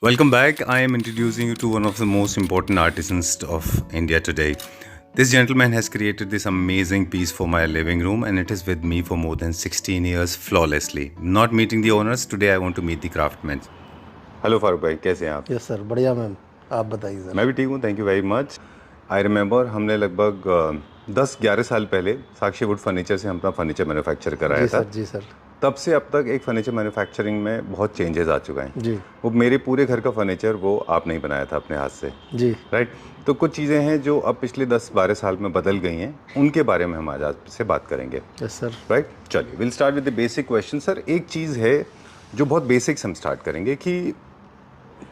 Welcome back. I am introducing you to one of the most important artisans of India today. This gentleman has created this amazing piece for my living room and it is with me for more than 16 years flawlessly. Not meeting the owners, today I want to meet the craftsmen. Hello Farooq भाई, कैसे हैं आप? Yes sir, बढ़िया ma'am. आप बताइए sir. मैं भी ठीक हूँ, thank you very much. I remember हमने लगभग 10-11 साल पहले साक्षी वुड फर्नीचर से हम अपना फर्नीचर मैन्युफैक्चर कराया था। जी सर। तब से अब तक एक फर्नीचर मैन्युफैक्चरिंग में बहुत चेंजेस आ चुका है जी। वो मेरे पूरे घर का फर्नीचर वो आपने ही बनाया था अपने हाथ से जी। राइट। तो कुछ चीज़ें हैं जो अब पिछले 10-12 साल में बदल गई हैं, उनके बारे में हम आज आपसे बात करेंगे। Yes sir. राइट, चलिए will start with the basic question. Sir, एक चीज़ है जो बहुत बेसिक से हम स्टार्ट करेंगे कि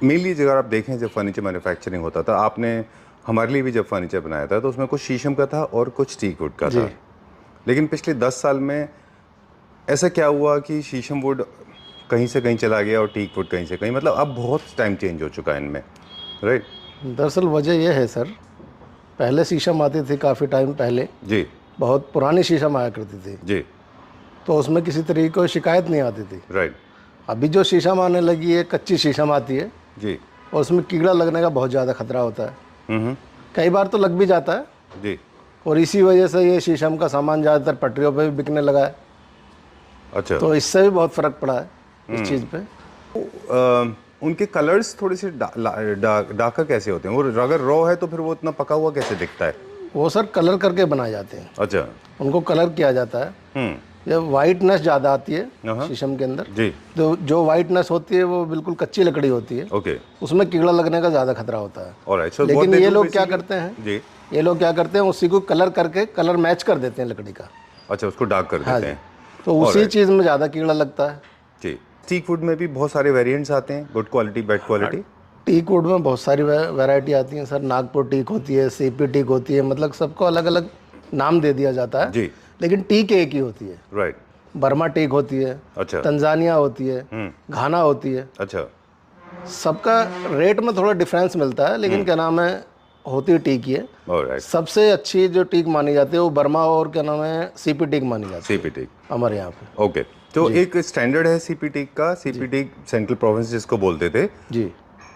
मेनली अगर आप देखें जब फर्नीचर मैन्युफैक्चरिंग होता था, आपने हमारे लिए भी जब फर्नीचर बनाया था तो उसमें कुछ शीशम का था और कुछ टीक वुड का था। लेकिन पिछले 10 साल में ऐसा क्या हुआ कि शीशम वुड कहीं से कहीं चला गया और टीक वुड कहीं से कहीं, मतलब अब बहुत टाइम चेंज हो चुका है इनमें, राइट? दरअसल वजह यह है सर, पहले शीशम आती थी काफ़ी टाइम पहले जी। बहुत पुरानी शीशम आया करती थी जी। तो उसमें किसी तरीके की शिकायत नहीं आती थी। राइट। अभी जो शीशम आने लगी है कच्ची शीशम आती है जी। और उसमें कीड़ा लगने का बहुत ज़्यादा खतरा होता है। कई बार तो लग भी जाता है जी। और इसी वजह से ये शीशम का सामान ज़्यादातर पटरियों पे भी बिकने लगा है। अच्छा। तो इससे भी बहुत फ़र्क पड़ा है इस चीज़ पे। उनके कलर्स थोड़े से डार्कर कैसे होते हैं? वो अगर रॉ है तो फिर वो इतना पका हुआ कैसे दिखता है? वो सर कलर करके बनाए जाते हैं। अच्छा। उनको कलर किया जाता है। जब वाइटनेस ज़्यादा आती है शीशम के अंदर जी, तो जो वाइटनेस होती है वो बिल्कुल कच्ची लकड़ी होती है। ओके। उसमें कीड़ा लगने का ज़्यादा खतरा होता है। ऑलराइट। सो लेकिन ये लोग क्या करते हैं जी, ये लोग क्या करते हैं उसी को कलर करके कलर मैच कर देते हैं लकड़ी का। अच्छा, उसको डार्क कर देते हैं। तो उसी चीज़ में ज़्यादा कीड़ा लगता है। जी। टीक वुड में भी बहुत सारे वेरिएंट्स आते हैं, good quality, bad quality. Teak wood में बहुत सारी वैरायटी आती हैं सर। नागपुर टीक होती है, सीपी टीक होती है, मतलब सबको अलग अलग नाम दे दिया जाता है जी। लेकिन टीक एक ही होती है। राइट। बर्मा टीक होती है, अच्छा। तंजानिया होती है, घाना होती है। अच्छा। सबका रेट में थोड़ा डिफरेंस मिलता है लेकिन क्या नाम है होती टीक ही है। ऑलराइट। सबसे अच्छी जो टीक मानी जाती है वो बर्मा और क्या नाम है सीपी टीक मानी जाती है। सीपी टीक हमारे यहाँ पे। ओके। तो एक स्टैंडर्ड है सीपी टीक का, सीपी टीक सेंट्रल प्रोविंस जिसको बोलते थे जी।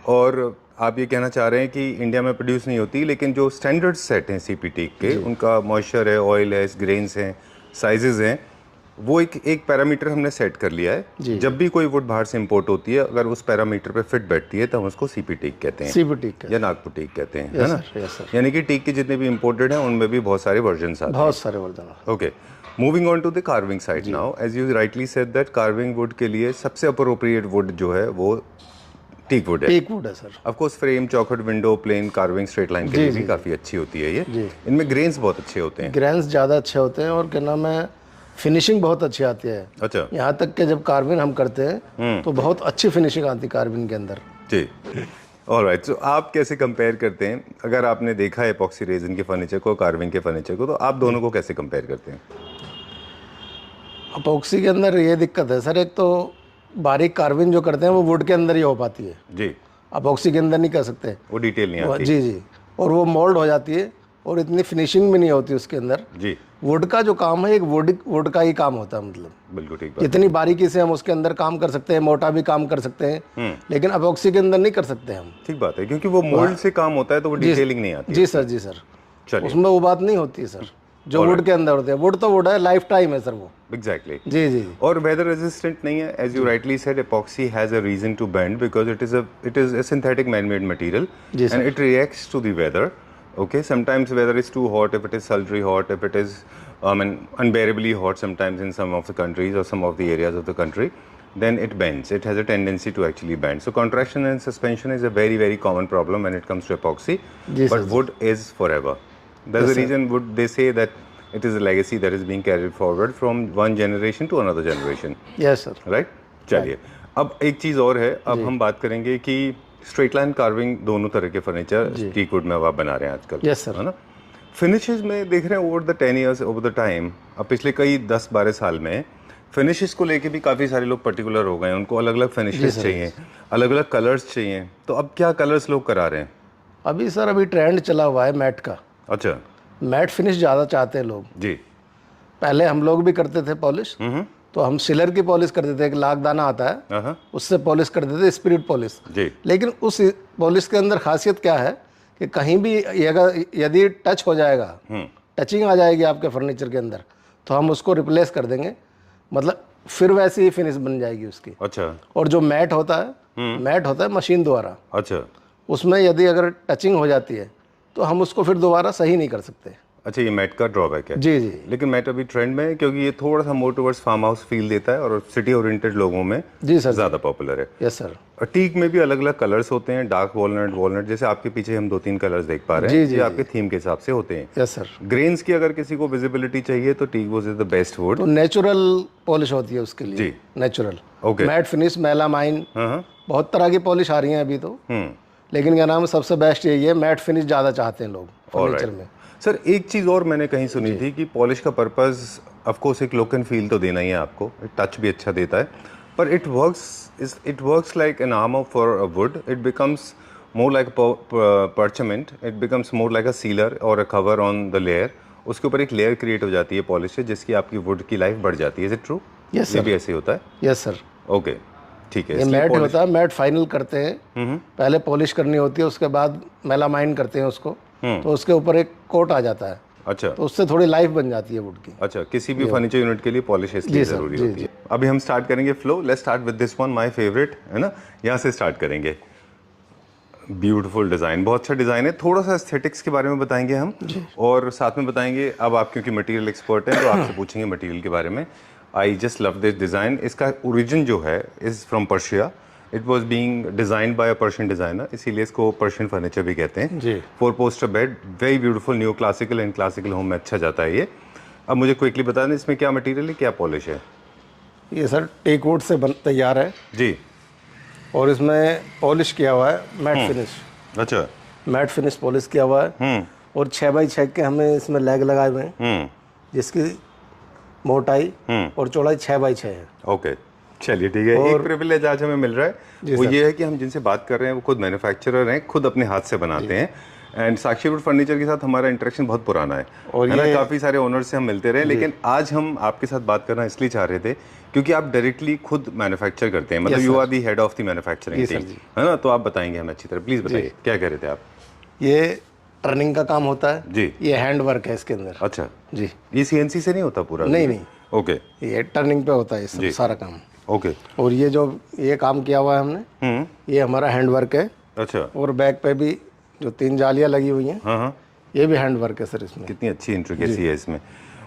और आप ये कहना चाह रहे हैं कि इंडिया में प्रोड्यूस नहीं होती, लेकिन जो स्टैंडर्ड सेट हैं सीपी टीक के, उनका मॉइस्चर है, ऑयल है, ग्रेन्स हैं, साइजेस हैं, वो एक पैरामीटर हमने सेट कर लिया है। जब भी कोई वुड बाहर से इंपोर्ट होती है, अगर उस पैरामीटर पे फिट बैठती है तो हम उसको सीपी टीक कहते हैं, सीपी टीक या नागपुर टीक कहते हैं, है ना? यानी कि टीक के जितने भी इंपोर्टेड हैं उनमें भी बहुत सारे वर्जन्स आते हैं। बहुत सारे version. Okay, moving on to the carving side now, as you rightly said that carving wood के लिए सबसे अप्रोप्रिएट वुड जो है वो टीक वुड है। टीक वुड है सर। ऑफ कोर्स फ्रेम, चौखट, window, plain, carving, straight line के लिए भी काफ़ी अच्छी होती है ये। इनमें ग्रेन्स बहुत अच्छे होते हैं। ग्रेन्स ज़्यादा अच्छे होते हैं और क्या नाम है फिनिशिंग बहुत अच्छी आती है। अच्छा। यहाँ तक कि जब कार्विन हम करते हैं तो बहुत अच्छी फिनिशिंग आती है कार्विन के अंदर। जी। ऑलराइट। सो आप कैसे कंपेयर करते हैं, अगर आपने देखा है एपॉक्सी रेजिन के फर्नीचर को, कार्विंग के फर्नीचर को, तो आप दोनों को कैसे कंपेयर करते हैं? एपॉक्सी के अंदर ये दिक्कत है सर, एक तो बारीक कार्विन जो करते हैं वो वुड के अंदर ही हो पाती है जी। एपॉक्सी के अंदर नहीं कर सकते, वो डिटेल नहीं आती। जी जी। और वो मोल्ड हो जाती है और इतनी फिनिशिंग भी नहीं होती उसके अंदर। जी। वुड का जो काम है एक वुड का ही काम होता है, मतलब बिल्कुल ठीक बात। जितनी बारीकी से हम उसके अंदर काम कर सकते हैं, मोटा भी काम कर सकते हैं, लेकिन एपॉक्सी के अंदर नहीं कर सकते हम। ठीक बात है, क्योंकि वो मोल्ड से काम होता है तो वो डिटेलिंग नहीं आती। जी सर, जी सर। चलिए, उसमें वो बात नहीं होती है सर जो वुड के अंदर होते हैं। वुड तो वुड है, लाइफ टाइम है सर वो। एग्जैक्टली। जी जी। और वेदर रेजिस्टेंट नहीं है, as you rightly said, epoxy has a reason to bend because it is a synthetic man made material and it reacts to the weather. Okay, sometimes weather is too hot, if it is sultry hot, if it is unbearably hot sometimes in some of the countries or some of the areas of the country, then it bends. It has a tendency to actually bend. So contraction and suspension is a very, very common problem when it comes to epoxy. Yes, but sir. wood is forever. There's a reason wood, they say that it is a legacy that is being carried forward from one generation to another generation. Yes sir. Right? चलिए, अब एक चीज़ और है, अब हम बात करेंगे कि स्ट्रेट लाइन कार्विंग दोनों तरह के फर्नीचर टीक वुड में अब आप बना रहे हैं आजकल। Yes sir. है ना? फिनिशेस में देख रहे हैं over the 10 years, over the time, अब पिछले कई 10-12 साल में फिनिशेस को लेके भी काफ़ी सारे लोग पर्टिकुलर हो गए हैं। उनको अलग अलग फिनिशेस चाहिए, अलग अलग कलर्स चाहिए। तो अब क्या कलर्स लोग करा रहे हैं? अभी सर अभी ट्रेंड चला हुआ है मैट का। अच्छा। मैट फिनिश ज़्यादा चाहते हैं लोग। जी। पहले हम लोग भी करते थे पॉलिश, तो हम सिलर की पॉलिश कर देते हैं, एक लाखदाना आता है हाँ उससे पॉलिश कर देते हैं, स्पिरिट पॉलिश। जी। लेकिन उस पॉलिश के अंदर खासियत क्या है कि कहीं भी अगर यदि टच हो जाएगा, टचिंग आ जाएगी आपके फर्नीचर के अंदर, तो हम उसको रिप्लेस कर देंगे, मतलब फिर वैसी ही फिनिश बन जाएगी उसकी। अच्छा और जो मैट होता है मशीन द्वारा, अच्छा उसमें यदि अगर टचिंग हो जाती है तो हम उसको फिर दोबारा सही नहीं कर सकते। अच्छा, ये मैट का ड्रॉबैक है। जी जी। लेकिन मैट अभी ट्रेंड में है क्योंकि ये थोड़ा सा more towards farm house feel देता है और सिटी ओरिएंटेड लोगों में जी सर। ज़्यादा पॉपुलर है। Yes sir. और टीक में भी अलग अलग कलर्स होते हैं, डार्क वॉलनट, वॉलनट, जैसे आपके पीछे हम 2-3 कलर्स देख पा रहे हैं। जी, ये आपके थीम के हिसाब से होते हैं। Yes sir. ग्रेन्स की अगर किसी को विजिबिलिटी चाहिए तो teak wood is the best wood. तो नेचुरल पॉलिश होती है उसके लिए जी। Natural. Okay. Matt finish, melamine, हाँ। बहुत तरह की पॉलिश आ रही है अभी तो। लेकिन क्या नाम है, सबसे बेस्ट यही है, मैट फिनिश ज़्यादा चाहते हैं लोग फर्नीचर में। सर एक चीज़ और मैंने कहीं सुनी थी कि पॉलिश का पर्पस ऑफ कोर्स एक लुक एंड फील तो देना ही है आपको, टच भी अच्छा देता है, पर it works like an armour for a wood. It becomes more like parchment, it becomes more like a sealer और a cover on the layer. उसके ऊपर एक लेयर क्रिएट हो जाती है पॉलिश से, जिसकी आपकी वुड की लाइफ बढ़ जाती है। Is it true? यस ये सर। भी ऐसे ही होता है? Yes sir. ओके ठीक है। ये मैट होता है, मैट फाइनल करते हैं, पहले पॉलिश करनी होती है, उसके बाद मेलामाइन करते हैं उसको, तो उसके ऊपर एक कोट आ जाता है। अच्छा, तो उससे थोड़ी लाइफ बन जाती है वुड की। अच्छा, किसी भी फर्नीचर यूनिट के लिए पॉलिश इसलिए जरूरी होती है। अभी हम स्टार्ट करेंगे flow. Let's start with this one, my favourite, है ना, यहाँ से स्टार्ट करेंगे। ब्यूटीफुल डिज़ाइन, बहुत अच्छा डिज़ाइन है। थोड़ा सा एस्थेटिक्स के बारे में बताएंगे हम, और साथ में बताएंगे, अब आप क्योंकि मटेरियल एक्सपर्ट हैं तो आपसे पूछेंगे मटेरियल के बारे में। I just love this design. इसका ओरिजिन जो है is from Persia. It was being designed bye a Persian designer, इसीलिए इसको पर्शियन फर्नीचर भी कहते हैं। जी। 4 poster bed, very beautiful, new classical and classical home में अच्छा जाता है ये। अब मुझे क्विकली बता दें इसमें क्या मटेरियल है, क्या पॉलिश है? ये सर टेक वुड से तैयार है जी। और इसमें पॉलिश किया हुआ है, मैट फिनिश। अच्छा। मैट फिनिश पॉलिश किया हुआ है। और 6x6 के हमें इसमें लेग लगाए हुए हैं, जिसकी मोटाई और चौड़ाई 6x6 है। ओके, चलिए ठीक है। एक प्रिविलेज आज हमें मिल रहा है, वो ये है कि हम जिनसे बात कर रहे हैं वो खुद मैन्युफैक्चरर हैं, खुद अपने हाथ से बनाते हैं। एंड साक्षी वुड फर्नीचर के साथ हमारा इंटरेक्शन बहुत पुराना है, और है ना, काफ़ी सारे ओनर से हम मिलते रहे। लेकिन आज हम आपके साथ बात करना इसलिए चाह रहे थे क्योंकि आप डायरेक्टली खुद मैन्युफैक्चर करते हैं, मतलब you are the head of the manufacturing team, है ना। तो आप बताएंगे हमें अच्छी तरह, प्लीज़ बताइए क्या कह रहे थे आप? ये टर्निंग का काम होता है जी। ये हैंड वर्क है इसके अंदर। अच्छा जी। ये CNC से नहीं होता पूरा? नहीं। ओके, ये टर्निंग पे होता है सब सारा काम। ओके। और ये जो ये काम किया हुआ है हमने, ये हमारा हैंड वर्क है। अच्छा। और बैक पे भी जो 3 जालियां लगी हुई हैं, हाँ, ये भी हैंड वर्क है सर इसमें। कितनी अच्छी इंट्रिकेसी है इसमें।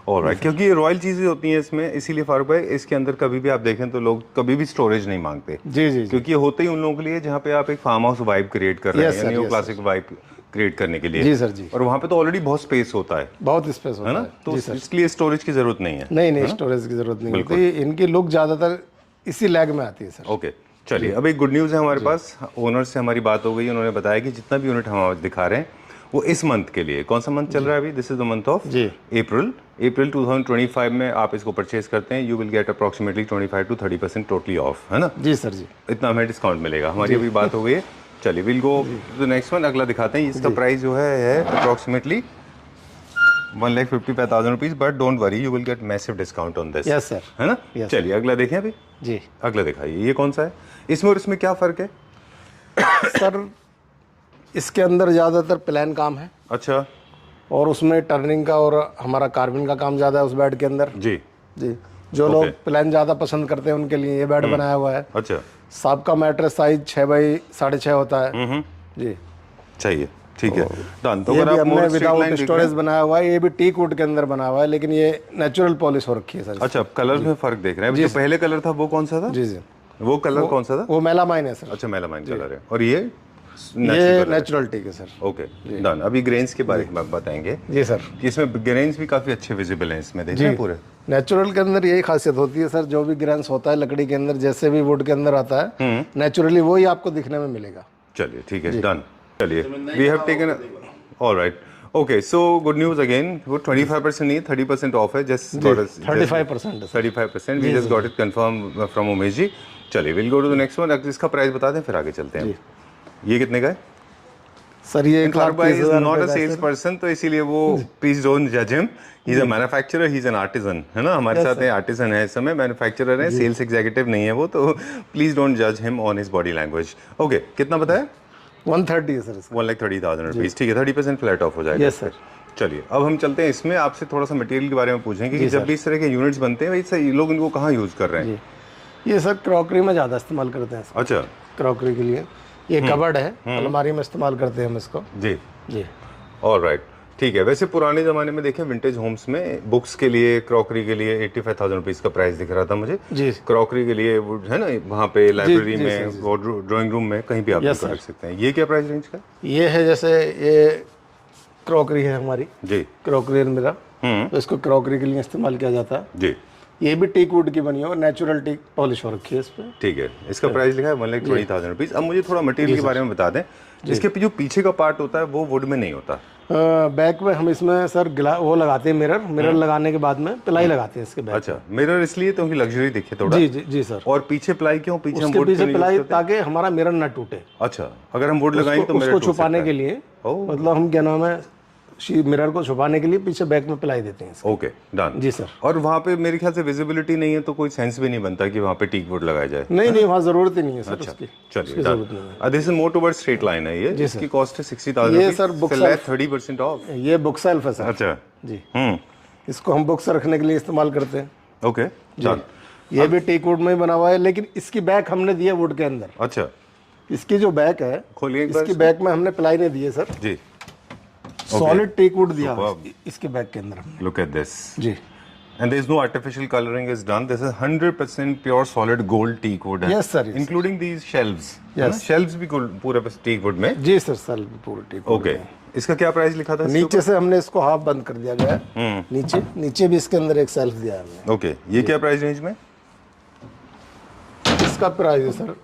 ऑलराइट, क्योंकि ये रॉयल चीज़ें होती हैं इसमें, इसीलिए फारूक भाई इसके अंदर कभी भी आप देखें तो लोग कभी भी स्टोरेज नहीं मांगते। जी। क्योंकि ये होते ही उन लोगों के लिए जहाँ पे आप एक फार्म हाउस वाइब क्रिएट कर रहे हैं, न्यू क्लासिक वाइब क्रिएट करने के लिए। जी सर जी। और वहाँ पे तो ऑलरेडी बहुत स्पेस होता है, बहुत स्पेस होता है ना, तो इसलिए स्टोरेज की जरूरत नहीं है। नहीं, स्टोरेज की जरूरत नहीं होती। इनकी लुक ज़्यादातर इसी लैग में आती है सर। ओके, चलिए अब एक गुड न्यूज़ है हमारे पास। ओनर से हमारी बात हो गई, उन्होंने बताया कि जितना भी यूनिट हम आज दिखा रहे हैं वो इस मंथ के लिए, कौन सा मंथ चल रहा है अभी? This is the month of April 2025 में आप इसको परचेज करते हैं, you will gate approximately 25 to 30% totally off, है ना? जी सर जी। इतना हमें डिस्काउंट मिलेगा। हमारी अभी बात हो गई है, चलिए will go to the next one, अगला दिखाते हैं। इसका प्राइस जो है approximately 1,55,000 rupees, but don't worry, you will get massive discount on this. Yes sir, है ना? चलिए अगला देखें अभी जी। अगला दिखाइए, ये कौन सा है? इसमें और इसमें क्या फ़र्क है सर? इसके अंदर ज़्यादातर प्लान काम है। अच्छा। और उसमें टर्निंग का और हमारा कार्विंग का काम ज़्यादा है उस बेड के अंदर। जी जी। जो लोग प्लान ज़्यादा पसंद करते हैं उनके लिए ये बेड बनाया हुआ है। अच्छा। सबका मैट्रेस साइज 6x6.5 होता है। जी, चाहिए, ठीक है, डन। तो ये अगर भी आप हमने मोर विदाउट स्टोरेज बनाया हुआ है। ये भी टीक वुड के अंदर बना हुआ है, लेकिन ये नेचुरल पॉलिश हो रखी है सर। अच्छा, कलर में फर्क देख रहे हैं। जो पहले कलर था वो कौन सा था? जी। वो कलर कौन सा था? वो मेलामाइन है सर। अच्छा, मेलामाइन कलर है। और ये नेचुरल टीक है सर। Okay, done. अभी ग्रेन्स के बारे में बताएंगे। जी सर। इसमें ग्रेन्स भी काफी अच्छे विजिबल हैं इसमें, देख रहे हैं पूरे। नेचुरल के अंदर यही खासियत होती है सर, जो भी ग्रेन्स होता है लकड़ी के अंदर, जैसे भी वुड के अंदर आता है, नेचुरली वही आपको दिखने में मिलेगा। चलिए ठीक है, डन। चलिए we have taken, alright, okay. So good news again, वो 25% नहीं 30% ऑफ है। Just 35%। We just got it confirm from Umesh ji. चलिए will go to the next one. इसका प्राइस बता दें फिर आगे चलते हैं। ये कितने का है? सर ये फारूक भाई इज 1,30,000 नॉट अ रुपए का सेल्स है, सर। पर्सन, तो इसीलिए वो प्लीज डोंट जज him, he is a manufacturer, he is an artisan, है ना, हमारे साथ है आर्टिजन है इस समय, मैन्युफैक्चरर है, सेल्स एग्जीक्यूटिव नहीं है वो, तो प्लीज डोंट जज him on his body language. Okay, कितना बताया? 130 है सर इसका। 1,30,000 रुपीज़, ठीक है, 30% फ्लैट ऑफ हो जाएगा। Yes sir. चलिए अब हम चलते हैं इसमें, आपसे थोड़ा सा मटेरियल के बारे में पूछेंगे कि जब भी इस तरह के यूनिट्स बनते हैं भाई सर, ये लोग इनको कहाँ यूज़ कर रहे हैं? जी, ये सर क्रॉकरी में ज़्यादा इस्तेमाल करते हैं इसको। अच्छा, क्रॉकरी के लिए ये कबर्ड है, अलमारी में इस्तेमाल करते हैं हम इसको। जी, जी ऑलराइट, ठीक है। वैसे पुराने ज़माने में देखें विंटेज होम्स में बुक्स के लिए, क्रॉकरी के लिए 85,000 रुपीज़ का प्राइस दिख रहा था मुझे। जी क्रॉकरी के लिए वो है ना, वहाँ पे लाइब्रेरी जी, में, ड्राइंग रूम में, कहीं भी आप Yes, इनको sir. रख सकते हैं। ये क्या प्राइस रेंज का? ये है, जैसे ये क्रॉकरी है हमारी, जी, क्रॉकरी मेरा, तो इसको क्रॉकरी के लिए इस्तेमाल किया जाता है। जी, ये भी टीक वुड की बनी है और नेचुरल टीक पॉलिश हो रखी है इस पर। ठीक है। इसका प्राइस लिखा है 1,20,000 रुपीज़। अब मुझे थोड़ा मटेरियल के बारे में बता दें, इसके जो पीछे का पार्ट होता है वो वुड में नहीं होता। बैक में हम इसमें सर वो लगाते हैं, मिरर लगाने के बाद में प्लाई लगाते हैं इसके बैक। अच्छा, मिरर इसलिए तो कि लग्जरी दिखे थोड़ा। जी जी जी सर। और पीछे प्लाई क्यों? पीछे हम उसके वुड पीछे क्यों नहीं प्लाई use करते? ताकि हमारा मिरर ना टूटे। अच्छा, अगर हम वुड लगाएंगे तो मिरर उसको टूट छुपाने सकता के है। लिए, ओह। मतलब हम क्या नाम है, मिरर को छुपाने के लिए पीछे बैक में प्लाई देते हैं इसको। Okay, done. जी सर। और वहाँ पे मेरे ख्याल से विजिबिलिटी नहीं है तो कोई सेंस भी नहीं बनता कि वहाँ पे टीक वुड लगाया जाए। नहीं नहीं, वहाँ जरूरत ही नहीं है सर उसकी। चलिए, जरूरत नहीं है। This is more towards straight line है ये, जिसकी कॉस्ट है 60,000 ये सर बुक 30% ऑफ। ये बुक सेल्फ है सर। अच्छा, जी, इसको हम बुक्स रखने के लिए इस्तेमाल करते हैं। Okay, done. ये भी टीक वुड में ही बना हुआ है, लेकिन इसकी बैक हमने दी है वुड के अंदर। अच्छा, इसकी जो बैक है, खोलिए एक बार इसकी बैक में हमने प्लाई नहीं दी है सर, जी। सॉलिड टीक वुड दिया हुआ है इसके बैक के अंदर हमने। लुक एट दिस, जी, and there is no artificial coloring is done. This is 100% pure solid gold teak wood है, Yes, sir, yes, including these shelves। Yes. shelves भी पूरे teak wood में। जी सर, सर पूरा टीक वुड। ओके, इसका क्या price लिखा था? नीचे से हमने इसको हाफ बंद कर दिया गया है। नीचे नीचे भी इसके अंदर एक सेल्फ दिया है हमने। ओके, ये क्या प्राइस रेंज में? इसका प्राइस है सर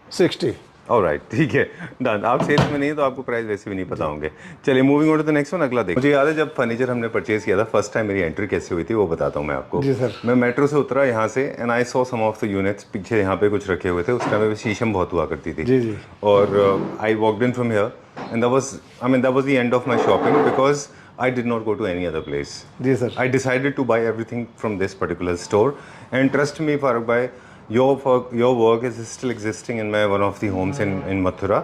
60। ऑलराइट, ठीक है, डन। आप सेल्स में नहीं है तो आपको प्राइस वैसे भी नहीं पता होंगे। चलिए moving on to the next one, अगला देखो। मुझे याद है जब फर्नीचर हमने परचेज किया था फर्स्ट टाइम, मेरी एंट्री कैसे हुई थी वो बताता हूँ मैं आपको। जी सर। मैं मेट्रो से उतरा यहाँ से and I saw some of the units, पीछे यहाँ पे कुछ रखे हुए थे, उस टाइम पे शीशम बहुत हुआ करती थी। जी जी। और I walked in from here and that was the end of my shopping because I did not go to any other place. जी sir. I decided to buy everything from this particular store, and trust me, Farooq bhai, your work is still existing in one of the homes in Mathura,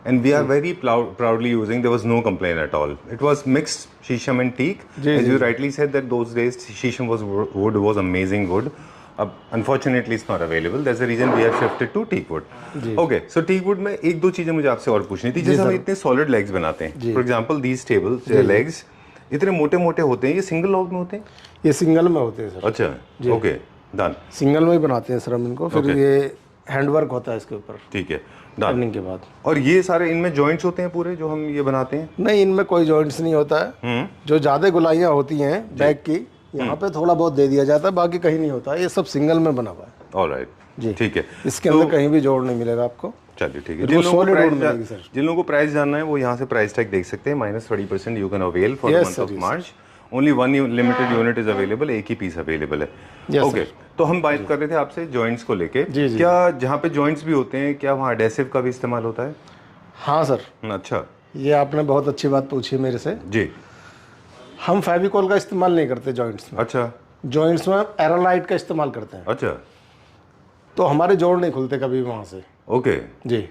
and we are very proudly using. There was no complaint at all. It was mixed shisham and teak. As you rightly said that those days shisham was amazing wood. Unfortunately it's not available. That's the reason we have shifted to teak wood. Okay, so teak wood में एक दो चीजें मुझे आपसे और पूछनी थी। जैसे हम इतने solid legs बनाते हैं, for example these tables legs इतने मोटे मोटे होते हैं, ये सिंगल लॉग में होते हैं? ये सिंगल में होते हैं सर। अच्छा, ओके, डन। सिंगल में ही बनाते हैं सर हम इनको, फिर ये हैंडवर्क होता है इसके ऊपर ठीक है, डन। टर्निंग के बाद। और ये सारे इनमें जॉइंट्स होते हैं पूरे जो हम ये बनाते हैं? नहीं, इनमें कोई जॉइंट्स नहीं होता है। जो ज़्यादा गुलाइयाँ होती हैं बैक की, यहाँ पे थोड़ा बहुत दे दिया जाता है, बाकी कहीं नहीं होता। ये सब सिंगल में बना हुआ है। ऑलराइट, जी, ठीक है। इसके अंदर कहीं भी जोड़ नहीं मिलेगा आपको। चलिए, ठीक है। बिल्कुल solid wood मिलेगी सर। जिन लोगों को प्राइस जानना है वो यहाँ से प्राइस टैग देख सकते हैं। -30% you can avail for Yes, month sir, of yes, March. Only one limited unit is available, एक ही पीस अवेलेबल है। Yes, ओके, तो हम बात कर रहे थे आपसे जॉइंट्स को लेके। जी, जी। क्या जहाँ पे जॉइंट्स भी होते हैं क्या वहाँ एडेसिव का भी इस्तेमाल होता है? हाँ सर, अच्छा, ये आपने बहुत अच्छी बात पूछी मेरे से। जी। हम फेविकॉल का इस्तेमाल नहीं करते जॉइंट्स में। अच्छा, जॉइंट्स में एरोलाइट का इस्तेमाल करते हैं, अच्छा, तो हमारे जोड़ नहीं खुलते कभी भी वहाँ से। ओके, जी,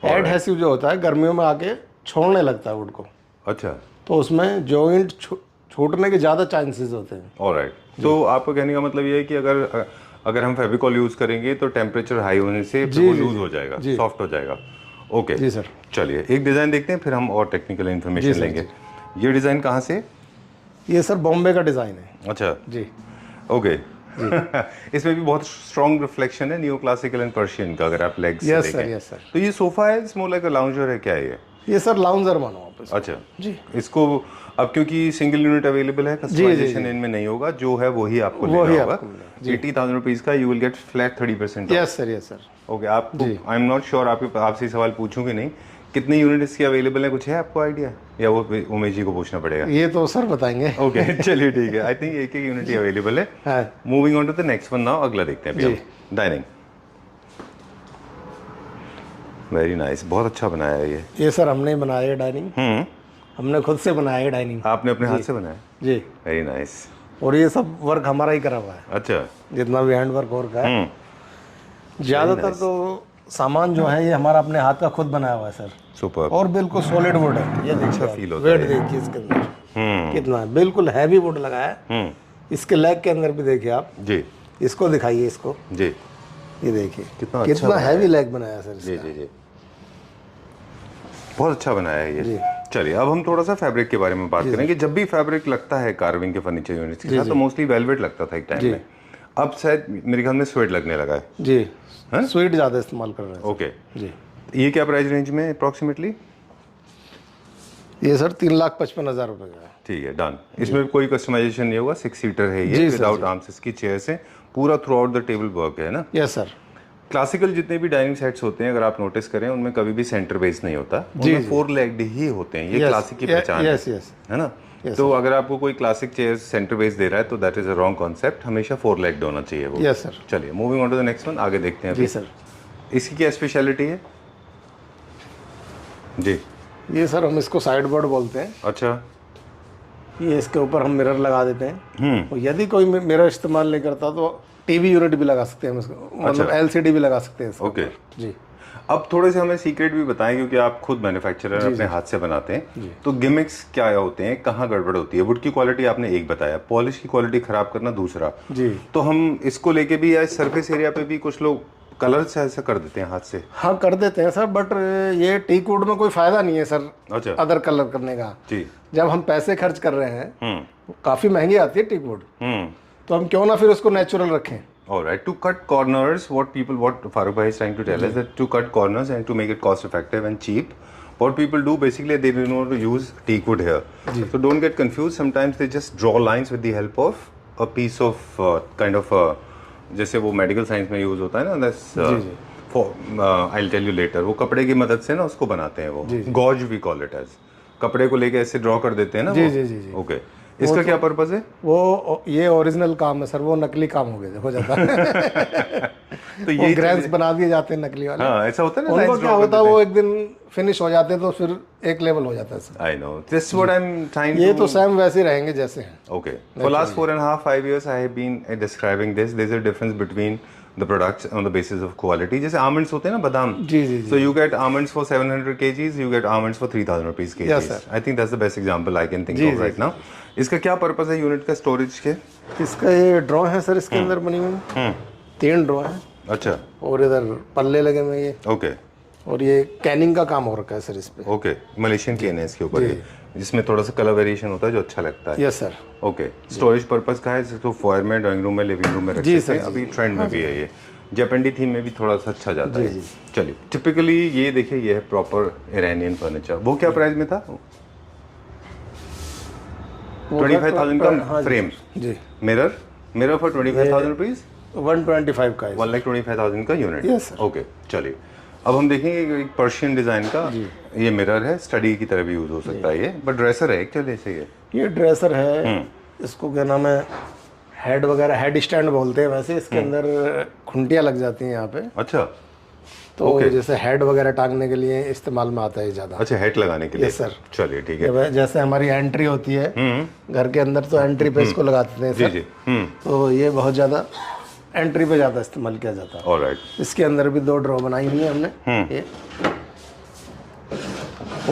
एडहेसिव जो होता है गर्मियों में आके छोड़ने लगता है वुड को, अच्छा, तो उसमें जॉइंट छूटने के ज़्यादा चांसेस होते हैं। ऑलराइट। तो आपको कहने का मतलब ये है कि अगर हम फेविकॉल यूज करेंगे तो टेम्परेचर हाई होने से वो लूज हो जाएगा, सॉफ्ट हो जाएगा। ओके जी सर। चलिए एक डिज़ाइन देखते हैं, फिर हम और टेक्निकल इन्फॉर्मेशन लेंगे। ये डिज़ाइन कहाँ से? ये सर बॉम्बे का डिज़ाइन है। अच्छा, जी, ओके। इसमें भी बहुत स्ट्रॉन्ग रिफ्लेक्शन है नियो क्लासिकल एंड पर्शियन का, अगर आप लेग्स यस देखें। Sir, yes sir. तो ये सोफा है, स्मॉल लाइक अ लाउंजर है, क्या है ये सर लाउंजर मानो आप इसको। अच्छा जी, इसको अब क्योंकि सिंगल यूनिट अवेलेबल है, कस्टमाइजेशन इनमें नहीं होगा, जो है वही आपको लेना होगा। 80,000 रुपीज का you will get flat 30%। Yes sir, yes sir. Okay, आपको आई एम नॉट श्योर, आपसे सवाल पूछूंगी नहीं, कितने यूनिट इसकी अवेलेबल है, कुछ है आपको आइडिया, या वो उमेश जी को पूछना पड़ेगा? ये तो सर बताएंगे। ओके चलिए ठीक है, आई थिंक एक ही यूनिट ही अवेलेबल है। Moving on to the next one now, अगला देखते हैं अभी। डाइनिंग, वेरी नाइस, बहुत अच्छा बनाया है ये। ये सर हमने ही बनाया है डाइनिंग, हमने खुद से बनाया है डाइनिंग। आपने अपने हाथ से बनाया? जी। Very nice. और ये सब वर्क हमारा ही करा हुआ है, अच्छा। जितना भी हैंड वर्क और का है। ज़्यादातर तो सामान जो है ये हमारा अपने हाथ का खुद बनाया हुआ है सर। सुपर। और बिल्कुल सॉलिड वुड है, ये देखिए फील होता वेट देखिए इसके अंदर कितना है, बिल्कुल हैवी वुड लगा है। इसके लेग के अंदर भी देखिए आप जी। इसको दिखाइए, इसको जी। ये देखिए कितना हैवी लेग बनाया है सर जी इसका। जी जी, बहुत अच्छा बनाया है जी। ये। चलिए अब हम थोड़ा सा फैब्रिक के बारे में बात करेंगे। जब भी फैब्रिक लगता है कार्विंग के फर्नीचर यूनिट्स के साथ तो मोस्टली वेलवेट लगता था एक टाइम में, अब शायद मेरे ख्याल में स्वेट लगने लगा है। जी, स्वीट ज़्यादा इस्तेमाल कर रहे हैं। ओके जी। ये क्या प्राइस रेंज में अप्रॉक्सीमेटली? ये सर 3,55,000 रुपये का है। ठीक है, डन। इसमें कोई कस्टमाइजेशन नहीं होगा, 6 सीटर है ये, जी सर, विदाउट आर्म्स इसकी चेयर्स है, पूरा through out the table work है ना। Yes sir. क्लासिकल जितने भी डाइनिंग सेट्स होते हैं अगर आप नोटिस करें उनमें कभी भी सेंटर बेस नहीं होता, उनमें 4 लेग्ड ही होते हैं। ये क्लासिक की पहचान यस यस है ना। तो अगर आपको कोई क्लासिक चेयर सेंटर बेस दे रहा है तो that is a wrong concept, हमेशा 4 लेग्ड होना चाहिए वो। Yes sir. चलिए moving on to the next one, आगे देखते हैं। जी सर। इसकी क्या स्पेशलिटी है जी? ये सर हम इसको साइड बोर्ड बोलते हैं। अच्छा। ये इसके ऊपर हम मिरर लगा देते हैं, और यदि कोई मिरर इस्तेमाल नहीं करता तो टीवी यूनिट भी लगा सकते हैं हम इसको, मतलब एलसीडी भी लगा सकते हैं इसको। ओके जी। अब थोड़े से हमें सीक्रेट भी बताएं, क्योंकि आप खुद मैन्युफैक्चरर अपने हाथ से बनाते हैं, तो गिमिक्स क्या होते हैं, कहाँ गड़बड़ होती है? वुड की क्वालिटी आपने एक बताया, पॉलिश की क्वालिटी खराब करना दूसरा। जी। तो हम इसको लेके भी या सरफेस एरिया पे भी कुछ लोग कलर से ऐसा कर देते हैं हाथ से? हाँ कर देते हैं सर, बट ये टीक वुड में कोई फायदा नहीं है सर अच्छा। अदर कलर करने का। जी। जब हम पैसे खर्च कर रहे हैं, काफ़ी महंगी आती है टीक वुड, तो हम क्यों ना फिर उसको नेचुरल रखें। Alright, to cut corners, what Farooq bhai is trying to tell us that to cut corners and to make it cost effective and cheap, what people do basically they don't want to use teak wood here. So don't get confused. Sometimes they just draw lines with the help of a piece of kind of जैसे वो medical science में use होता है ना, that's I'll tell you later. वो कपड़े की मदद से ना उसको बनाते हैं वो, gauge we call it as. कपड़े को लेके ऐसे ड्रॉ कर देते हैं ना। जी जी जी जी। ओके, इसका क्या पर्पस है? वो ये ओरिजिनल काम है सर, वो नकली काम हो जाता है। तो ये ग्रेन्स बना दिए जाते हैं नकली वाले। हाँ ऐसा होता है ना। उनको क्या होता है, वो एक दिन फिनिश हो जाते हैं तो फिर एक लेवल हो जाता है sir. I know, this what I am trying. ये तो सेम वैसे ही रहेंगे जैसे हैं। Okay, for last 4.5-5 years I have been describing this. There's a difference between the products on the basis of quality. जैसे almonds होते हैं ना, बादाम। जी जी जी। So you get almonds for 700 kgs, you get almonds for 3,000 rupees kgs. Yes, sir. I think that's the best example I can think of right now. इसका क्या purpose है unit का storage के? इसका ये ड्रॉ है सर, इसके अंदर बनी हुई 3 ड्रॉ है। अच्छा। और इधर पल्ले लगे हुए ये। ओके। और ये कैनिंग का काम हो रखा है सर इस पे। ओके, मलेशियन केन है इसके ऊपर, जिसमें थोड़ा सा कलर वेरिएशन होता है जो अच्छा लगता है। Yes sir. Okay, storage purpose का है, इसको फॉयर में, ड्राइंग रूम में, लिविंग रूम में रख सकते हैं। अभी ट्रेंड में भी है ये, जापानी थीम में भी थोड़ा सा अच्छा जाता है। चलिए, टिपिकली ये देखिए, ये है प्रॉपर इरानियन फर्नीचर। वो क्या प्राइस में था? 25,000 का फ्रेम। जी। Mirror for 25,000 rupees. 125 का है। 1,25,000 का यूनिट। Yes sir. ओके, चलिए अब हम देखेंगे एक पर्शियन डिजाइन का ये मिरर है, स्टडी की तरह भी यूज हो सकता है ये, बट ड्रेसर है एक्चुअली से ये ड्रेसर है। इसको क्या नाम है, हेड वगैरह, हेड स्टैंड बोलते हैं वैसे। इसके अंदर खुंटियाँ लग जाती हैं यहाँ पे। अच्छा। तो जैसे हेड वगैरह टांगने के लिए इस्तेमाल में आता है ज़्यादा। अच्छा, हेड लगाने के लिए। Yes sir. चलिए ठीक है। जैसे हमारी एंट्री होती है घर के अंदर, तो एंट्री पे इसको लगा देते हैं सर। जी जी। तो ये बहुत ज़्यादा एंट्री पे ज़्यादा इस्तेमाल किया जाता है। ऑलराइट। इसके अंदर भी 2 ड्रॉ बनाई हुई है हमने ये।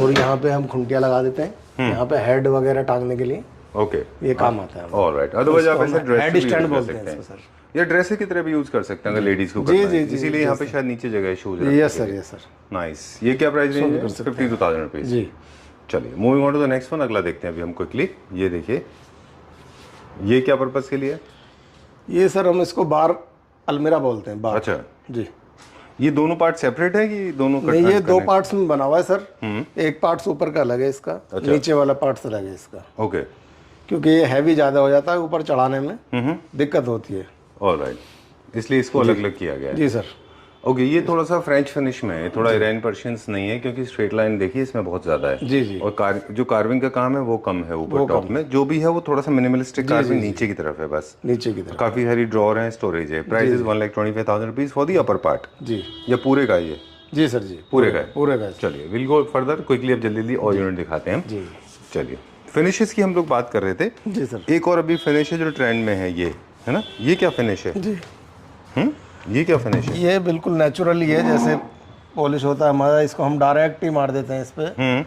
और यहाँ पे हम खुंटियाँ लगा देते हैं, यहाँ पे हेड वगैरह टांगने के लिए। ओके, ये काम आता है। ऑलराइट। अदरवाइज आप ऐसे ड्रेस हेड स्टैंड बोलते हैं इसको सर। या ड्रेस की तरह भी यूज कर सकते हैं अगर लेडीज को करना है, इसीलिए यहाँ पे शायद नीचे जगह है shoes. Yes sir, yes sir. Nice. ये क्या प्राइस रेंज है? 52,000 रुपीज। जी। चलिए moving on to the next one, अगला देखते हैं अभी हम क्विकली। ये देखिए, ये क्या पर्पस के लिए? ये सर हम इसको बार अलमीरा बोलते हैं, बार। अच्छा जी। ये दोनों पार्ट सेपरेट है कि दोनों? नहीं, ये 2 पार्ट्स में बना हुआ है सर। एक पार्ट्स ऊपर का अलग है इसका, नीचे वाला पार्ट्स अलग है इसका। ओके। क्योंकि ये हैवी ज़्यादा हो जाता है, ऊपर चढ़ाने में दिक्कत होती है। ऑलराइट, इसलिए इसको अलग अलग किया गया है। जी सर। ओके, ये थोड़ा सा फ्रेंच फिनिश में है, थोड़ा ईरान पर्शियंस नहीं है, क्योंकि स्ट्रेट लाइन देखिए इसमें बहुत ज्यादा है। जी जी। और जो कार्विंग का काम है वो कम है ऊपर टॉप में, जो भी है वो थोड़ा सा मिनिमलिस्टिक कार्विंग नीचे की तरफ है बस। नीचे की तरफ काफी सारी ड्रॉर है, स्टोरेज है। Price is 1,25,000 rupees for the upper part. जी। या पूरे का? ये जी सर जी, पूरे का है? पूरे का है। चलिए विल गो फर्दर क्विकली, अब जल्दी जल्दी और यूनिट दिखाते हैं हम। जी चलिए फिनिशेस की हम लोग बात कर रहे थे। जी सर। एक और अभी फिनिश है जो ट्रेंड में है, ये है ना, ये क्या फिनिश है? जी, ये क्या फिनिश है? ये बिल्कुल नेचुरली है, जैसे पॉलिश होता है हमारा, इसको हम डायरेक्ट ही मार देते हैं इस पे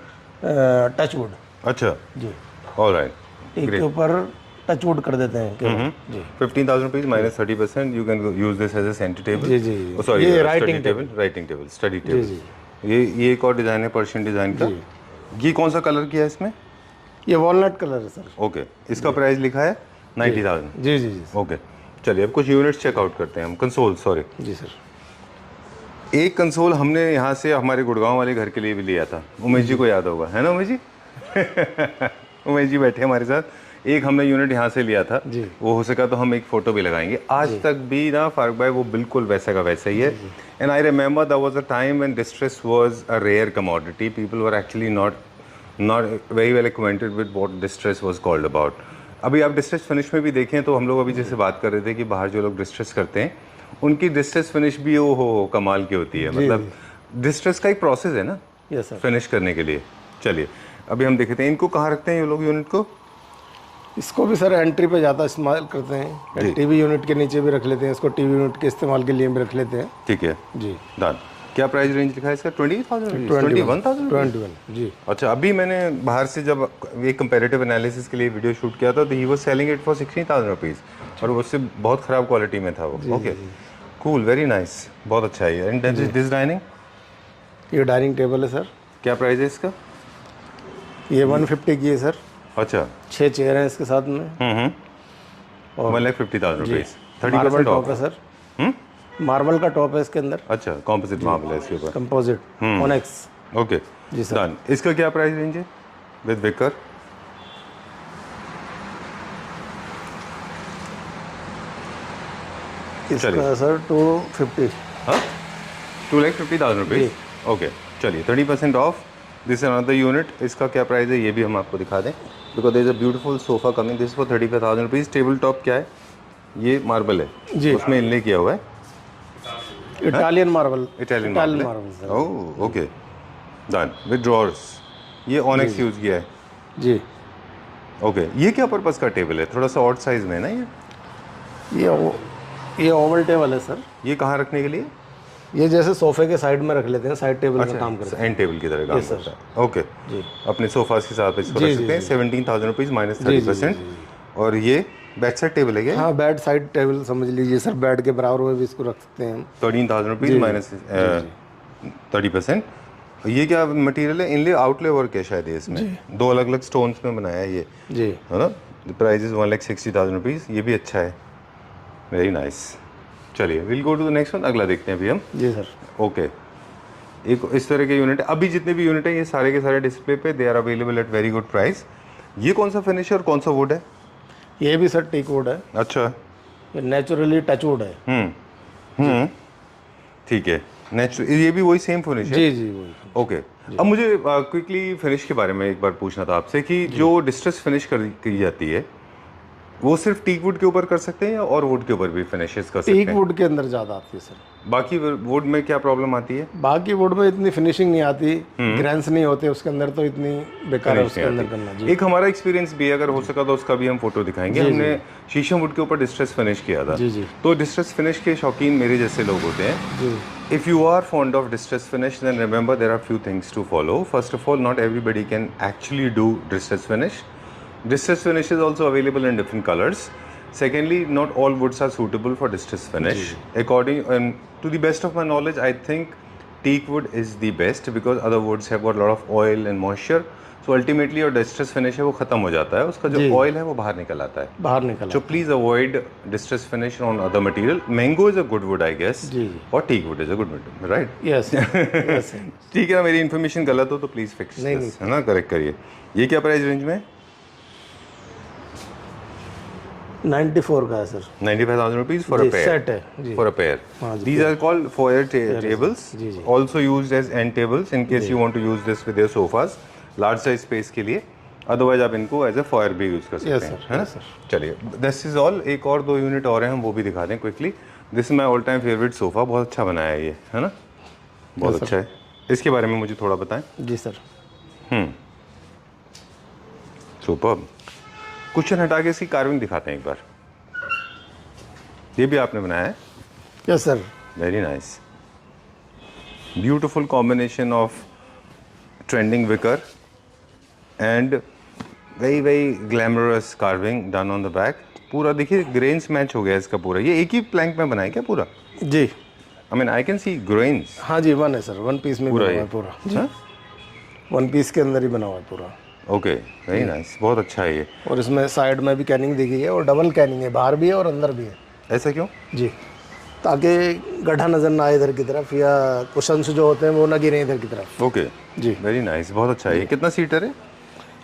टच वुड। अच्छा, जी, ऑलराइट, टीक के ऊपर टच वुड कर देते हैं केवल। जी 15,000 rupees minus 30%, you can use this as a centre table. जी जी, सॉरी, ये writing table, writing table, study table. जी। ये एक और डिजाइन है पर्शियन डिजाइन का। ये कौन सा कलर किया है इसमें? ये वॉलनट कलर है सर। ओके, इसका प्राइस लिखा है 90,000। जी जी जी ओके, चलिए अब कुछ यूनिट्स चेकआउट करते हैं हम। कंसोल, सॉरी, जी सर। एक कंसोल हमने यहाँ से हमारे गुड़गांव वाले घर के लिए भी लिया था, उमेश जी को याद होगा, है ना उमेश जी? उमेश जी बैठे हमारे साथ। एक हमने यूनिट यहाँ से लिया था, जी। वो हो सका तो हम एक फ़ोटो भी लगाएंगे। आज तक भी ना फारूक भाई वो बिल्कुल वैसा का वैसा ही है। And I remember that was a time when distress was a rare commodity, people were actually not very well acquainted with what distress was called about. अभी आप डिस्ट्रेस फिनिश में भी देखें तो हम लोग अभी जैसे बात कर रहे थे कि बाहर जो लोग डिस्ट्रेस करते हैं उनकी डिस्ट्रेस फिनिश भी वो हो कमाल की होती है। मतलब डिस्ट्रेस का एक प्रोसेस है ना यस सर। फिनिश करने के लिए। चलिए अभी हम देखते हैं इनको कहाँ रखते हैं ये लोग यूनिट को। इसको भी सर एंट्री पे ज़्यादा इस्तेमाल करते हैं, टीवी यूनिट के नीचे भी रख लेते हैं इसको, टीवी यूनिट के इस्तेमाल के लिए भी रख लेते हैं। ठीक है जी डन। क्या प्राइस रेंज लिखा है इसका? 20,000, 21,000? 21 जी। अच्छा, अभी मैंने बाहर से जब एक कंपैरेटिव एनालिसिस के लिए वीडियो शूट किया था तो he was selling it for 16,000 rupees, और उससे बहुत ख़राब क्वालिटी में था वो। ओके, कूल, वेरी नाइस, बहुत अच्छा है। एंड दिस डाइनिंग, ये डाइनिंग टेबल है सर। क्या प्राइस है इसका? ये 150 की है सर। अच्छा, 6 चेयर हैं इसके साथ में। और 1,50,000 रुपीज़, मार्बल 30% टॉप है ऑफ। सर। मार्बल का टॉप है इसके अंदर, अच्छा, कॉम्पोजिट मार्बल है इसके ऊपर, कंपोजिट ऑनेक्स। ओके जी सर। डन। इसका क्या प्राइस रेंज है विद विकर? इसका सर 250। हाँ, 2,50,000 रुपीज़। ओके, चलिए 30% of. This is another unit. इसका क्या प्राइस है ये भी हम आपको दिखा दें, because there is a beautiful sofa coming this for 35,000 rupees. Table top क्या है? ये मार्बल है जी, उसमें इनले किया हुआ है, Italian marble. Italian marble sir. Oh okay done, with drawers. ये ऑनेक्स यूज़ किया है। जी, ओके, ये क्या पर्पस का टेबल है? थोड़ा सा ऑड साइज में है ना ये ओवल टेबल है सर। ये कहाँ रखने के लिए? ये जैसे सोफे के साइड में रख लेते हैं, साइड टेबल का काम करते हैं। एंड टेबल की तरह काम करता है। ओके, अपने सोफास के साथ इसको रख सकते हैं। 17,000 रुपीज़ माइनस 30%। और ये बेड साइड टेबल है क्या? हाँ, बेड साइड टेबल समझ लीजिए सर, बेड के बराबर में भी इसको रख सकते हैं हम। 13,000 रुपीज़ माइनस 30%। ये क्या मटेरियल है? इनले आउटले वर्क है शायद ये, इसमें दो अलग अलग स्टोन्स में बनाया है ये, जी, है ना। Price is 1,60,000 rupees. ये भी अच्छा है, वेरी नाइस। चलिए will go to the next one, अगला देखते हैं अभी हम। जी सर। ओके, एक इस तरह के यूनिट है। अभी जितने भी यूनिट है ये सारे के सारे डिस्प्ले पे, they are available at very good price. ये कौन सा फिनिश है और कौन सा वुड है? ये भी सर टीक वुड है, अच्छा, ये नेचुरली टच वुड है। ठीक है, नेचुरल, ये भी वही सेम फिनिश है? जी जी, वही। ओके, अब मुझे क्विकली फिनिश के बारे में एक बार पूछना था आपसे कि जो डिस्ट्रेस फिनिश की जाती है वो सिर्फ टीक वुड के ऊपर कर सकते हैं या और वुड के ऊपर भी फिनिशेस कर सकते टीक हैं? वुड के अंदर ज़्यादा आती है सर। बाकी वुड में क्या प्रॉब्लम आती है? बाकी वुड में इतनी फिनिशिंग नहीं आती, ग्रैंस नहीं होते उसके अंदर, तो इतनी बेकार है उसके अंदर करना। जी, एक हमारा एक्सपीरियंस भी है, अगर हो सका तो उसका भी हम फोटो दिखाएंगे। हमने शीशम वुड के ऊपर डिस्ट्रेस फिनिश किया था। जी जी तो डिस्ट्रेस फिनिश के शौकीन मेरे जैसे लोग होते हैं। जी, If you are fond of distress finish, then remember there are few things to follow. First of all, not everybody can actually do distress finish. Distress finish is also available in different colors. Secondly, not all woods are suitable for distress finish. To the best of my knowledge, I think teak wood is the best because other woods have got a lot of oil and moisture. So ultimately, your distress finish है वो खत्म हो जाता है, उसका जो oil है वो बाहर निकल आता है। बाहर निकला। So please avoid distress finish on other material. Mango is a good wood, I guess. जी। और teak wood is a good wood, right? Yes yes. ठीक है ना, मेरी इन्फॉर्मेशन गलत हो तो प्लीज़ फिक्स, है ना, करेक्ट करिए। ये क्या प्राइस रेंज में? 94 का है sir. 95,000 rupees for a pair. Set है जी। For a pair. हाँ जी, These are called foyer tables. Ji, ji. Also used as end tables in case you want to use this with your sofas. Large size space के लिए। Otherwise आप इनको as a foyer भी use कर सकते Yes, हैं, sir. है ना। Yes, sir. चलिए, दिस इज ऑल। एक और दो यूनिट और हैं, हम वो भी दिखा दें quickly. This is my all time favourite sofa, बहुत अच्छा बनाया है ये, है ना। बहुत अच्छा है। इसके बारे में मुझे थोड़ा बताएं। जी सर। सुपर्ब। कुशन हटा के इसकी कार्विंग दिखाते हैं एक बार। ये भी आपने बनाया है? Yes sir. Very nice. Beautiful combination of trending wicker and very very glamorous carving done on the back. पूरा देखिए ग्रेन्स मैच हो गया इसका पूरा। ये एक ही प्लैंक में बनाया क्या पूरा? जी। I mean I can see grains. हाँ जी, वन है सर, वन पीस में पूरा बना हुआ ये? है पूरा जी। हाँ? वन पीस के अंदर ही बना हुआ है पूरा। ओके, वेरी नाइस, बहुत अच्छा है ये। और इसमें साइड में भी कैनिंग दी गई है और डबल कैनिंग है, बाहर भी है और अंदर भी है ऐसा क्यों? जी, ताकि गड्ढा नजर ना आए इधर की तरफ या कुशन्स जो होते हैं वो ना गिरे इधर की तरफ। ओके जी। वेरी नाइस, बहुत अच्छा है। ये कितना सीटर है?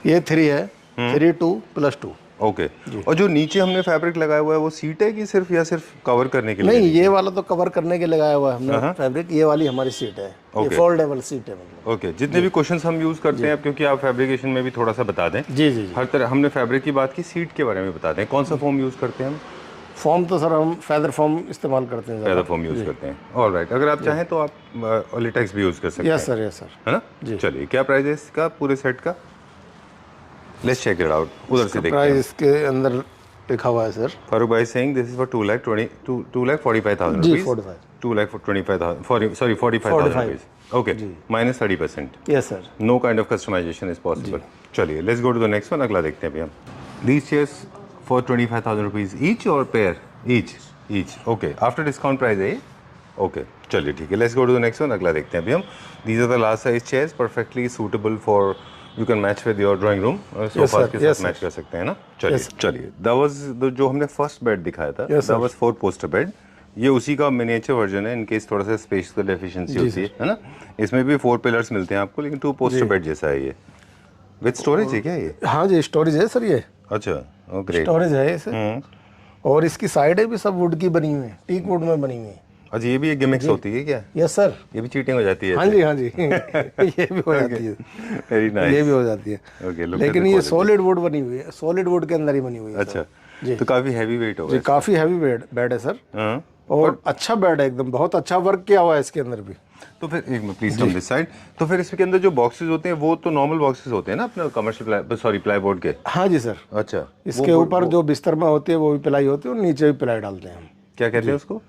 ये 3 है, 3 2+2। ओके। और जो नीचे हमने फैब्रिक लगाया हुआ है वो सीट है कि सिर्फ या सिर्फ कवर करने के लिए? नहीं, ये वाला तो कवर करने के लिए लगाया हुआ है हमने फैब्रिक। ये वाली हमारी सीट है, ये फोल्डेबल सीट है मतलब। ओके। जितने भी क्वेश्चंस हम यूज करते हैं, अब क्योंकि आप फैब्रिकेशन में भी थोड़ा सा बता दें। जी जी जी। हर तरह हमने फैब्रिक की बात की, सीट के बारे में बता दें। कौन सा फॉर्म यूज करते हैं हम? फॉर्म तो सर हम फेदर फॉर्म इस्तेमाल करते हैं। फैदर फॉर्म यूज करते हैं। ऑलराइट, अगर आप चाहें तो आप लिटेक्स भी यूज कर सकते हैं। Yes sir, yes sir. है ना? चलिए, क्या प्राइस है इसका पूरे सेट का? Let's check it out. उधर से देखते हैं। प्राइस इसके अंदर लिखा हुआ है सर। फारूक भाई सेइंग दिस इज फॉर 2,45,000 जी, rupees. 45। 2,25,000 sorry 45,000 rupees. Okay, minus 30%. Yes sir. No kind of customization is possible. चलिए, let's go to the next one. अगला देखते हैं अभी हम। These chairs for 25,000 rupees each or pair? Each. Okay. After discount price है ये? Okay. चलिए ठीक है। Let's go to the next one. अगला देखते हैं अभी हम। These are the large size chairs, perfectly suitable for you can match with your drawing room. Sofa के साथ मैच कर सकते हैं ना? चलिए। That was जो हमने फर्स्ट बेड दिखाया था। That was 4 poster bed. ये उसी का मिनिएचर वर्जन है, इनकेस थोड़ा सा स्पेस का डेफिशिएंसी होती है ना? इसमें भी 4 पिलर्स मिलते हैं आपको, लेकिन 2 पोस्टर बेड जैसा है ये। विद स्टोरेज है क्या ये? हाँ जी, स्टोरेज है सर ये। अच्छा, ओ ग्रेट। स्टोरेज है इसे। और इसकी साइडें भी सब वुड की बनी हुई है, टीक वुड में बनी हुई है। अच्छा, ये भी एक गिमिक्स होती है क्या? Yes sir. ये भी चीटिंग हो जाती है? हाँ जी, हाँ जी। ये भी हो जाती है। Very nice. ये भी हो जाती है। ओके, लेकिन ये सॉलिड वुड बनी हुई है, सॉलिड वुड के अंदर ही बनी हुई है। अच्छा जी, तो काफी हैवी वेट होगा। जी, काफी हैवी बेड है सर। हाँ। और अच्छा बेड है एकदम, बहुत अच्छा वर्क किया हुआ है इसके अंदर भी। तो फिर एक minute please from this side. तो फिर इसके अंदर जो बॉक्सेस होते हैं वो तो नॉर्मल बॉक्सेस होते हैं ना अपने कमर्शियल प्लाईवुड के? हाँ जी सर। अच्छा, इसके ऊपर जो बिस्तरमा होती है वो भी पिलाई होती है और नीचे भी पिलाई डालते हैं हम। क्या कहते हैं उसको?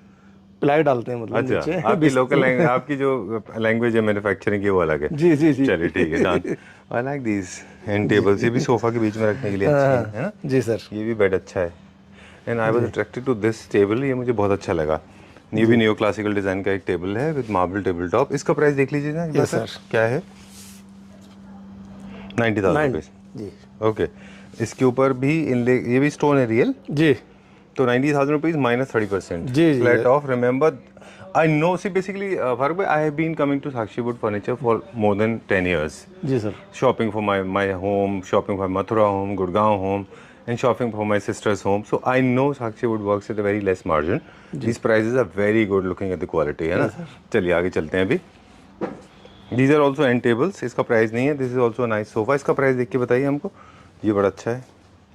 पिलाई डालते हैं मतलब अच्छा, नीचे। आपकी लोकल लैंग्वेज, आपकी जो लैंग्वेज है मैन्युफैक्चरिंग की वो अलग है। जी जी जी। चलिए ठीक है, done. I like this and tables. ये भी सोफा के बीच में रखने के लिए अच्छी है ना? जी सर। ये भी बेड अच्छा है। And I was attracted to this table. ये मुझे बहुत अच्छा लगा। ये भी नियो क्लासिकल डिजाइन का एक टेबल है विद मार्बल टेबल टॉप। इसका प्राइस देख लीजिए ना। Yes sir. क्या है? 90,000 रुपीज। जी। ओके। इसके ऊपर भी इनले, ये भी स्टोन है रियल? जी। तो 90,000 रुपीज माइनस 30%। जी, जी। Flat off. Remember I know, see basically, Farooq bhai, I have been coming to Sakshi Wood Furniture for more than 10 years. जी sir. Shopping for my home, shopping for Mathura home, Gurgaon home, and shopping for my sister's home. So I know Sakshi Wood works at a very less margin. These prices are very good looking at the quality, है ना? चलिए आगे चलते हैं अभी। These are also end tables. इसका price नहीं है। This is also a nice sofa. इसका प्राइस देख के बताइए हमको। ये बड़ा अच्छा है।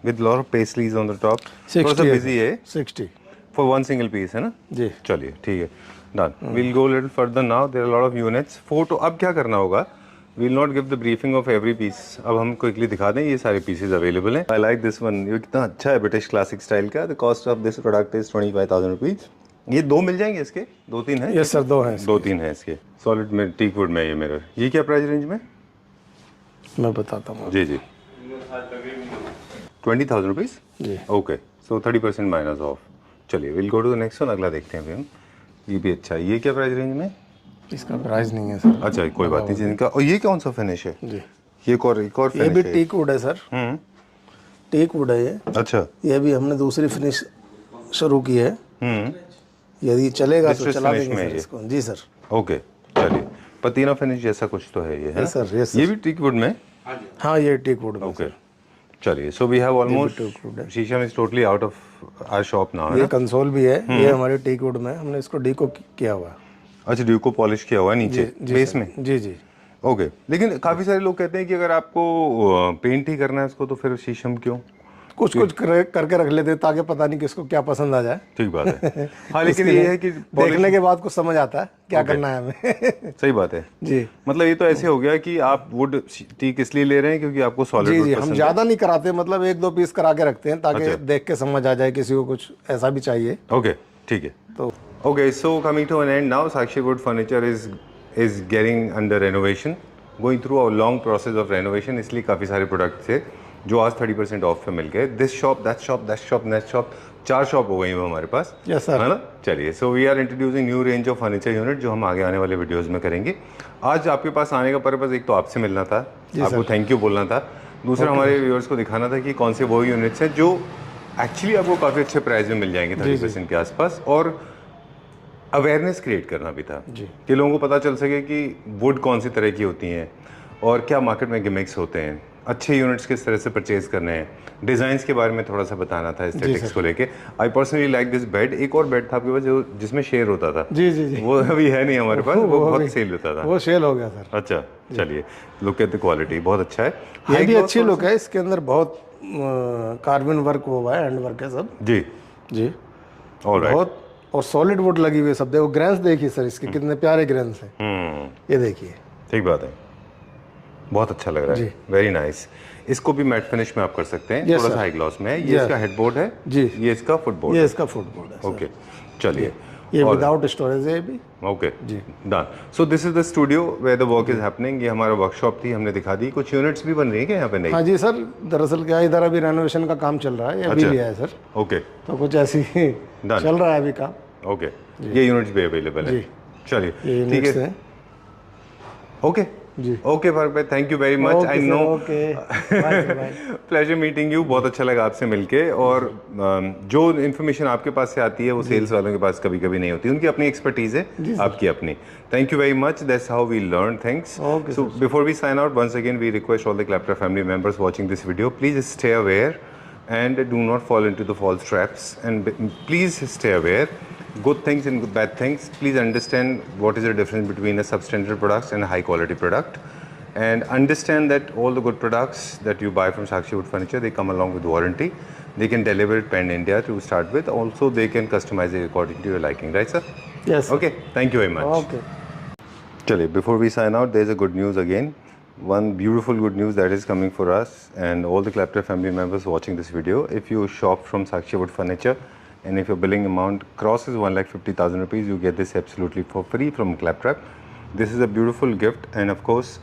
With lot of paisley's on the top. थोड़ा सा busy है। 60 For one single piece है ना? जी। चलिए ठीक है, done. Will go little further now. There are lot of units. Photo अब क्या करना होगा? Will not give the briefing of every piece. अब हम क्विकली दिखा दें ये सारे पीसेज अवेलेबल हैं। I like this one. ये कितना अच्छा है, ब्रिटिश क्लासिक स्टाइल का। The cost of this product is 25,000 rupees. ये 2 मिल जाएंगे इसके? 2-3 है? यस सर, 2 हैं। 2-3 है इसके। सॉलिड में टीक वुड में ये मिरर। ये क्या प्राइस रेंज में? मैं बताता हूँ। जी जी, 20,000 रुपीज। जी। Okay, so 30% minus off. चलिए will go to the next one. अगला देखते हैं अभी हम। ये भी अच्छा है। ये क्या प्राइस रेंज में? इसका प्राइस नहीं है सर। अच्छा, कोई बात नहीं। इनका। और ये कौन सा फिनिश है? जी। ये एक और ये फिनिश भी है। टीक वुड है सर। टीक वुड है ये। अच्छा। ये भी हमने दूसरी फिनिश शुरू की है। यदि चलेगा तो चला देंगे सर इसको। जी सर। ओके, चलिए। पतीना फिनिश जैसा कुछ तो है ये, है? Yes sir, yes sir. ये भी टीक वुड में? हाँ, ये टीक वुड में। ओके, चलिए। So we have almost sheesham is totally out of our shop now. ये कंसोल भी है। ये हमारे टीक वुड में, हमने इसको डीको किया हुआ है। अच्छा, ड्यू को पॉलिश किया हुआ है नीचे बेस में? जी जी। ओके, लेकिन काफी सारे लोग कहते हैं कि अगर आपको पेंट ही करना है इसको तो फिर शीशम क्यों? कुछ करके रख लेते हैं ताकि पता नहीं किसको क्या पसंद आ जाए। ठीक बात है। हाँ, लेकिन ये है कि देखने के बाद कुछ समझ आता है क्या करना है हमें। सही बात है जी, मतलब ये तो ऐसे हो गया कि आप वुड टीक इसलिए ले रहे हैं क्योंकि आपको सॉलिड जी वुड जी, पसंद हम है। ज़्यादा नहीं कराते, मतलब 1-2 पीस करा के रखते हैं ताकि देख के समझ आ जाए किसी को कुछ ऐसा भी चाहिए ओके, ठीक है। तो। Okay, so coming to an end now, Sakshi Wood Furniture is getting under renovation, going through a long process of renovation. इसलिए काफ़ी सारे प्रोडक्ट थे जो आज 30% ऑफ पे मिल गए। This shop, that shop, that shop, next shop, 4 shop हो गई हैं हमारे पास। Yes sir. है ना? चलिए, so we are introducing new range of furniture unit जो हम आगे आने वाले वीडियोज़ में करेंगे। आज आपके पास आने का पर्पज़ एक तो आपसे मिलना था, आपको थैंक यू बोलना था, दूसरा हमारे व्यूअर्स को दिखाना था कि कौन से वो यूनिट्स हैं जो एक्चुअली आपको काफ़ी अच्छे प्राइस में मिल जाएंगे 30% के आसपास, और अवेयरनेस क्रिएट करना भी था कि लोगों को पता चल सके कि वुड कौन सी तरह की होती हैं और क्या मार्केट में गिमिक्स होते हैं, अच्छे यूनिट्स किस तरह से परचेज करने हैं, डिज़ाइंस के बारे में थोड़ा सा बताना था, एस्थेटिक्स को लेके। I personally like this bed. एक और बेड था आपके पास जो जिसमें शेयर होता था, जी जी जी, वो अभी है नहीं हमारे पास, वो बहुत सेल होता था। वो सेल हो गया सर। अच्छा, चलिए, लुक एट द क्वालिटी बहुत अच्छा है। ये भी अच्छी लुक है, इसके अंदर बहुत कार्बन वर्क हुआ है, हैंड वर्क है सब। जी जी, ऑलराइट। बहुत, और सॉलिड वुड लगी हुई है सब। देखो ग्रेन्स देखिए सर इसके कितने प्यारे ग्रेन्स हैं, ये देखिए। ठीक बात है, बहुत अच्छा लग रहा है, वेरी नाइस। इसको भी मैट फिनिश में आप कर सकते हैं, थोड़ा सा हाई ग्लॉस में है। ये इसका हेडबोर्ड है जी, ये इसका फुटबोर्ड ये है। इसका फुटबोर्ड है। ओके, चलिए, ये विदाउट स्टोरेज है ये भी। ओके जी, done. So this is the studio where the work is happening. ये हमारा वर्कशॉप थी, हमने दिखा दी। कुछ यूनिट्स भी बन रही है क्या यहाँ पे? नहीं, हाँ जी सर, दरअसल क्या इधर अभी रेनोवेशन का काम चल रहा है, ये अभी लिया है सर, ओके, तो कुछ ऐसी चल रहा है अभी काम। ओके, ये यूनिट्स भी अवेलेबल है। चलिए, ठीक है, ओके जी, ओके फारूक भाई, thank you very much. I know, okay, bye. Pleasure meeting you, बहुत अच्छा लगा आपसे मिलके। और जो इन्फॉर्मेशन आपके पास से आती है वो सेल्स वालों के पास कभी कभी नहीं होती, उनकी अपनी एक्सपर्टीज है, आपकी अपनी। Thank you very much, that's how we learn things. So before we sign out, once again we request all the Clapter family members watching this video, please stay aware and do not fall into the false traps, and please stay aware, good things and bad things. Please understand what is the difference between a substandard product and a high quality product, and understand that all the good products that you buy from Sakshi Wood Furniture, they come along with warranty. They can deliver it pan India to start with. Also they can customize it according to your liking, right sir? Yes. Okay, thank you very much. Okay. Chale, before we sign out, there's a good news again. One beautiful good news that is coming for us and all the Claptrap family members watching this video. If you shop from Sakshi Wood Furniture and if your billing amount crosses 1,50,000 rupees, you get this absolutely for free from Claptrap. This is a beautiful gift, and of course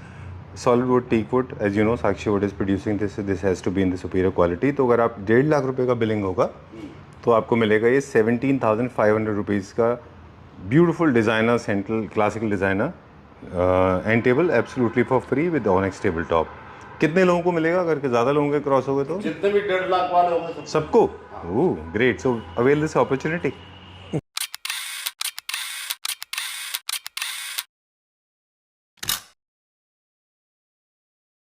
solid wood, teak wood, as you know Sakshi Wood is producing this, so this has to be in the superior quality. तो अगर आप 1.5 लाख रुपए का billing होगा तो आपको मिलेगा ये 17,500 रुपीज़ का beautiful designer central classical designer and table absolutely for free with onyx table top. कितने लोगों को मिलेगा अगर के ज़्यादा लोगों के क्रॉस हो गए तो? जितने भी 1.5 लाख वाले होंगे सबको। Oh great, so avail this opportunity.